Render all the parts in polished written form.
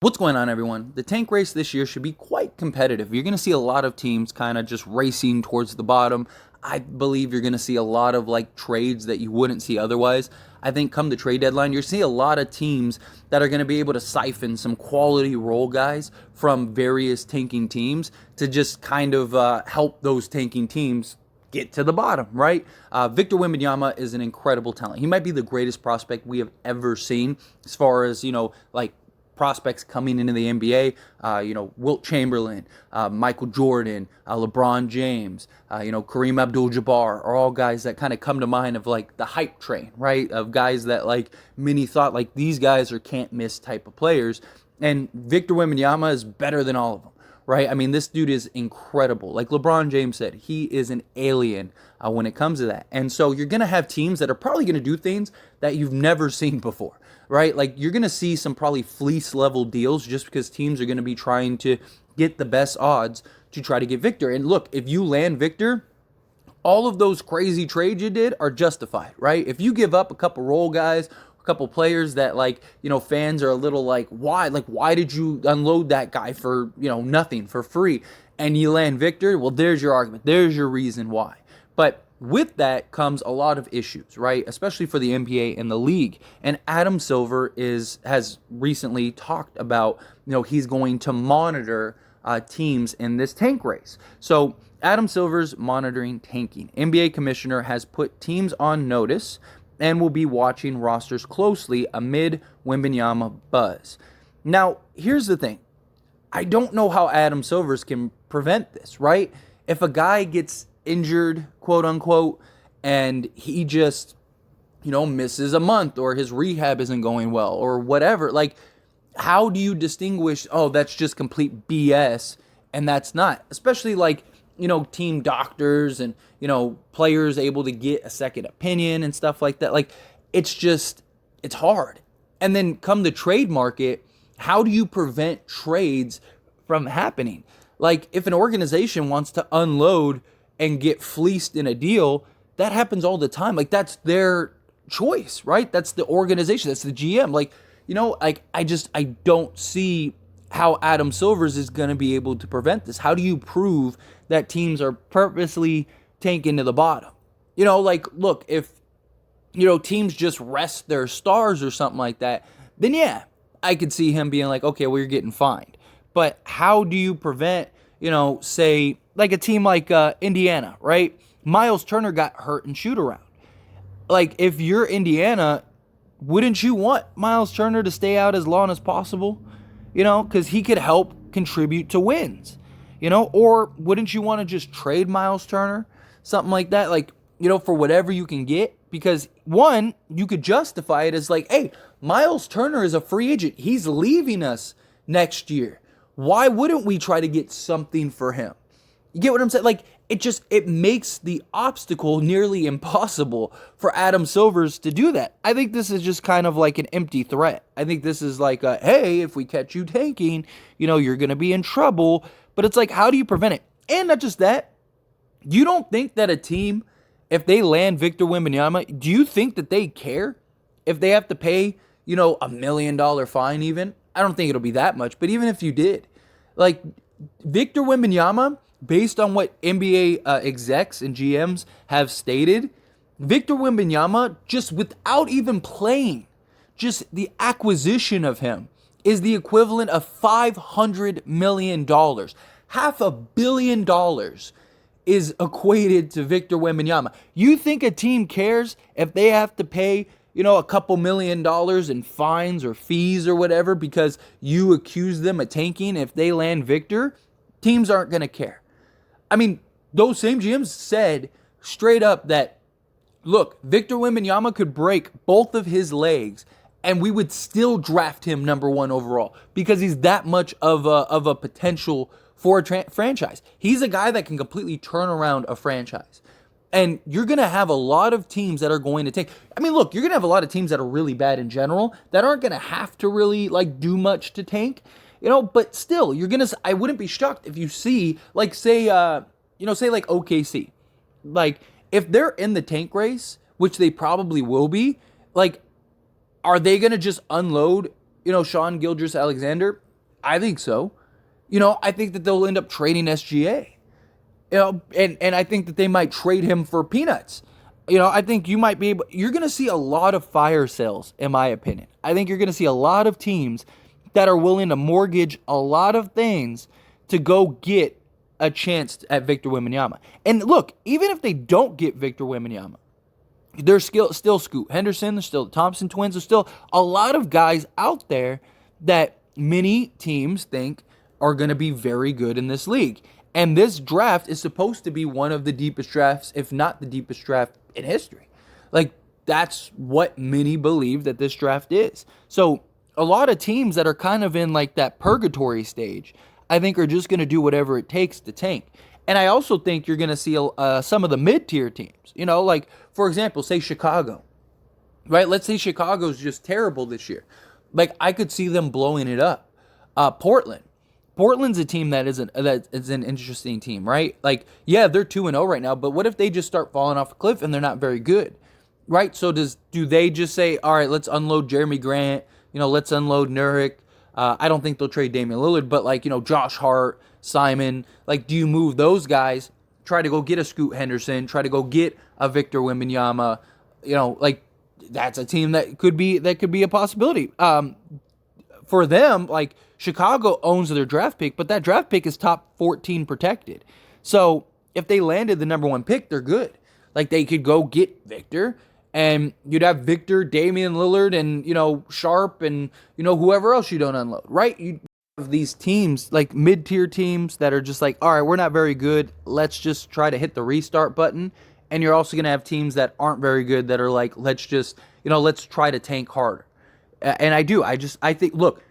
What's going on, everyone? The tank race this year should be quite competitive. You're going to see a lot of teams kind of just racing towards the bottom. I believe you're going to see a lot of trades that you wouldn't see otherwise. I think come the trade deadline, you're see a lot of teams that are going to be able to siphon some quality role guys from various tanking teams to just kind of help those tanking teams get to the bottom, right? Victor Wembanyama is an incredible talent. He might be the greatest prospect we have ever seen as far as, prospects coming into the NBA, Wilt Chamberlain, Michael Jordan, LeBron James, Kareem Abdul-Jabbar are all guys that kind of come to mind of the hype train, right? Of guys that many thought these guys are can't miss type of players. And Victor Wembanyama is better than all of them, right? I mean, this dude is incredible. Like LeBron James said, he is an alien when it comes to that. And so you're going to have teams that are probably going to do things that you've never seen before, right? Like you're going to see some probably fleece level deals just because teams are going to be trying to get the best odds to try to get Victor. And look, if you land Victor, all of those crazy trades you did are justified, right? If you give up a couple role guys, a couple players that fans are a little why did you unload that guy for, nothing, for free, and you land Victor, well, there's your argument. There's your reason why. But with that comes a lot of issues, right? Especially for the NBA and the league. And Adam Silver has recently talked about, he's going to monitor teams in this tank race. So Adam Silver's monitoring tanking. NBA commissioner has put teams on notice and will be watching rosters closely amid Wembanyama buzz. Now, here's the thing. I don't know how Adam Silvers can prevent this, right? If a guy gets injured, quote unquote, and he just, misses a month or his rehab isn't going well or whatever, how do you distinguish, oh, that's just complete BS and that's not? Especially team doctors and, players able to get a second opinion and stuff like that. It's hard. And then come the trade market, how do you prevent trades from happening? If an organization wants to unload and get fleeced in a deal, that happens all the time. That's their choice, right? That's the organization. That's the GM. I don't see how Adam Silvers is going to be able to prevent this. How do you prove that teams are purposely tanking to the bottom? Look, if, teams just rest their stars or something like that, then yeah, I could see him being okay, well, you're getting fined. But how do you prevent, say, a team like Indiana, right? Miles Turner got hurt in shoot around. If you're Indiana, wouldn't you want Miles Turner to stay out as long as possible? Because he could help contribute to wins. Or wouldn't you want to just trade Miles Turner? Something like that, for whatever you can get. Because one, you could justify it as hey, Miles Turner is a free agent. He's leaving us next year. Why wouldn't we try to get something for him? You get what I'm saying? It makes the obstacle nearly impossible for Adam Silvers to do that. I think this is just kind of an empty threat. I think this is hey, if we catch you tanking, you're going to be in trouble. But it's how do you prevent it? And not just that, you don't think that a team, if they land Victor Wembanyama, do you think that they care if they have to pay, $1 million fine even? I don't think it'll be that much, but even if you did, Victor Wembanyama, based on what NBA execs and GMs have stated, Victor Wembanyama, just without even playing, just the acquisition of him is the equivalent of $500 million. $500 million is equated to Victor Wembanyama. You think a team cares if they have to pay, a couple $1 million in fines or fees or whatever because you accuse them of tanking? If they land Victor, teams aren't going to care. I mean, those same GMs said straight up that, look, Victor Wembanyama could break both of his legs and we would still draft him number one overall because he's that much of a potential for a franchise. He's a guy that can completely turn around a franchise. And you're going to have a lot of teams that are going to take. I mean, look, you're going to have a lot of teams that are really bad in general that aren't going to have to really do much to tank, but still, I wouldn't be shocked if you see, say OKC. If they're in the tank race, which they probably will be, are they going to just unload, Sean Gilgeous-Alexander? I think so. I think that they'll end up trading SGA. And I think that they might trade him for peanuts. I think you're going to see a lot of fire sales, in my opinion. I think you're going to see a lot of teams that are willing to mortgage a lot of things to go get a chance at Victor Wembanyama. And look, even if they don't get Victor Wembanyama, there's still Scoot Henderson, there's still the Thompson twins, there's still a lot of guys out there that many teams think are going to be very good in this league. And this draft is supposed to be one of the deepest drafts, if not the deepest draft in history. Like, that's what many believe that this draft is. So a lot of teams that are kind of in like that purgatory stage, I think are just going to do whatever it takes to tank. And I also think you're going to see some of the mid-tier teams, like, for example, say Chicago, right? Let's say Chicago's just terrible this year. Like, I could see them blowing it up. Portland's a team that is an interesting team, right? Like, yeah, they're 2-0 right now, but what if they just start falling off a cliff and they're not very good, right? So do they just say, all right, let's unload Jeremy Grant, let's unload Nurkic. I don't think they'll trade Damian Lillard, but like, Josh Hart, Simon, like, do you move those guys, try to go get a Scoot Henderson, try to go get a Victor Wembanyama, like, that's a team that could be a possibility. For them, like, Chicago owns their draft pick, but that draft pick is top 14 protected. So if they landed the number 1 pick, they're good. Like, they could go get Victor, and you'd have Victor, Damian Lillard, and, Sharp, and, whoever else you don't unload, right? You have these teams, like mid-tier teams that are just like, all right, we're not very good. Let's just try to hit the restart button. And you're also going to have teams that aren't very good that are like, let's just, let's try to tank harder. And I think, look,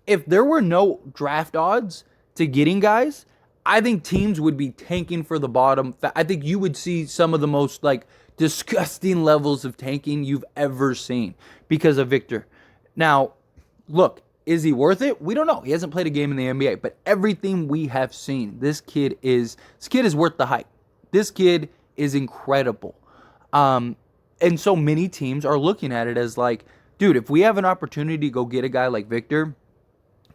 if there were no draft odds to getting guys, I think teams would be tanking for the bottom. I think you would see some of the most like disgusting levels of tanking you've ever seen because of Victor. Now, look, is he worth it? We don't know. He hasn't played a game in the NBA, but everything we have seen, this kid is worth the hype. This kid is incredible. And so many teams are looking at it as like, dude, if we have an opportunity to go get a guy like Victor,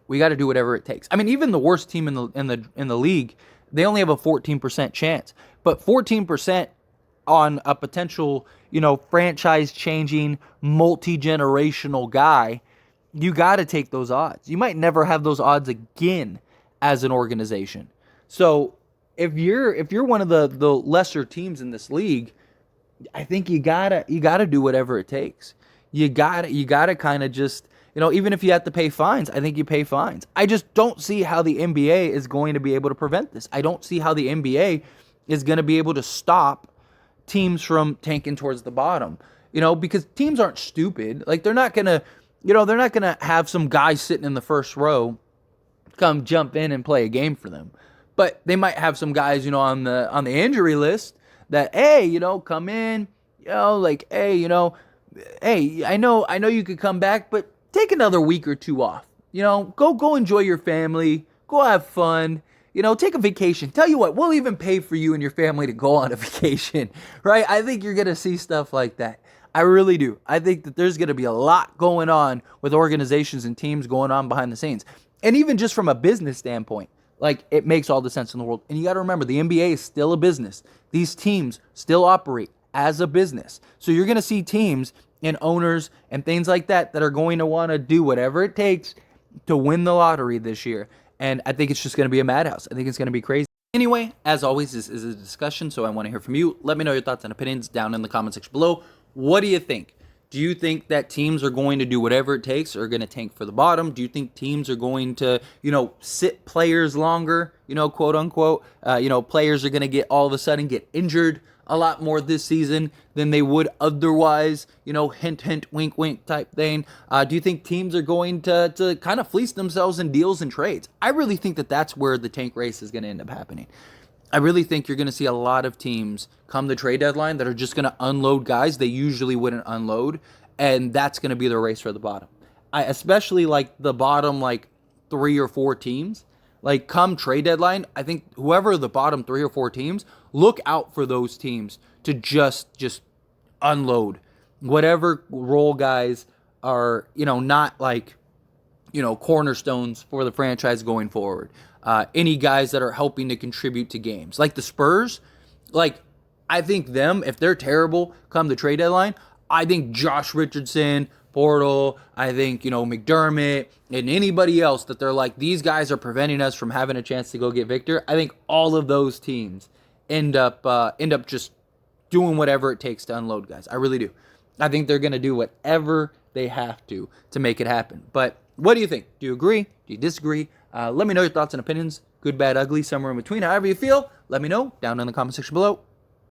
we got to do whatever it takes. I mean, even the worst team in the league, they only have a 14% chance. But 14% on a potential, franchise-changing, multi-generational guy, you got to take those odds. You might never have those odds again as an organization. So if you're one of the lesser teams in this league, I think you gotta do whatever it takes. You gotta kind of just, even if you have to pay fines, I think you pay fines. I just don't see how the NBA is going to be able to prevent this. I don't see how the NBA is going to be able to stop teams from tanking towards the bottom. Because teams aren't stupid. Like, they're not gonna have some guy sitting in the first row come jump in and play a game for them. But they might have some guys, on the injury list that, hey, come in, like, hey, hey, I know you could come back, but take another week or two off. Go enjoy your family, go have fun, take a vacation. Tell you what, we'll even pay for you and your family to go on a vacation, right? I think you're going to see stuff like that. I really do. I think that there's going to be a lot going on with organizations and teams going on behind the scenes. And even just from a business standpoint, like, it makes all the sense in the world. And you got to remember, the NBA is still a business. These teams still operate as a business. So you're going to see teams and owners and things like that are going to want to do whatever it takes to win the lottery this year. And I think it's just going to be a madhouse. I think it's going to be crazy. Anyway, as always, this is a discussion, so I want to hear from you. Let me know your thoughts and opinions down in the comment section below. What do you think? Do you think that teams are going to do whatever it takes or are going to tank for the bottom? Do you think teams are going to, sit players longer, quote unquote? Players are going to all of a sudden get injured a lot more this season than they would otherwise, hint, hint, wink, wink type thing. Do you think teams are going to kind of fleece themselves in deals and trades? I really think that that's where the tank race is going to end up happening. I really think you're going to see a lot of teams come the trade deadline that are just going to unload guys they usually wouldn't unload, and that's going to be the race for the bottom. I especially like the bottom, like 3 or 4 teams. Like, come trade deadline, I think whoever the bottom 3 or 4 teams, look out for those teams to just unload whatever role guys are, not like, cornerstones for the franchise going forward. Any guys that are helping to contribute to games. Like the Spurs, I think them, if they're terrible come the trade deadline, I think Josh Richardson, Portal, I think, McDermott, and anybody else that they're like, these guys are preventing us from having a chance to go get Victor. I think all of those teams end up just doing whatever it takes to unload guys. I really do. I think they're going to do whatever they have to make it happen. But what do you think? Do you agree? Do you disagree? Let me know your thoughts and opinions. Good, bad, ugly, somewhere in between. However you feel, let me know down in the comment section below.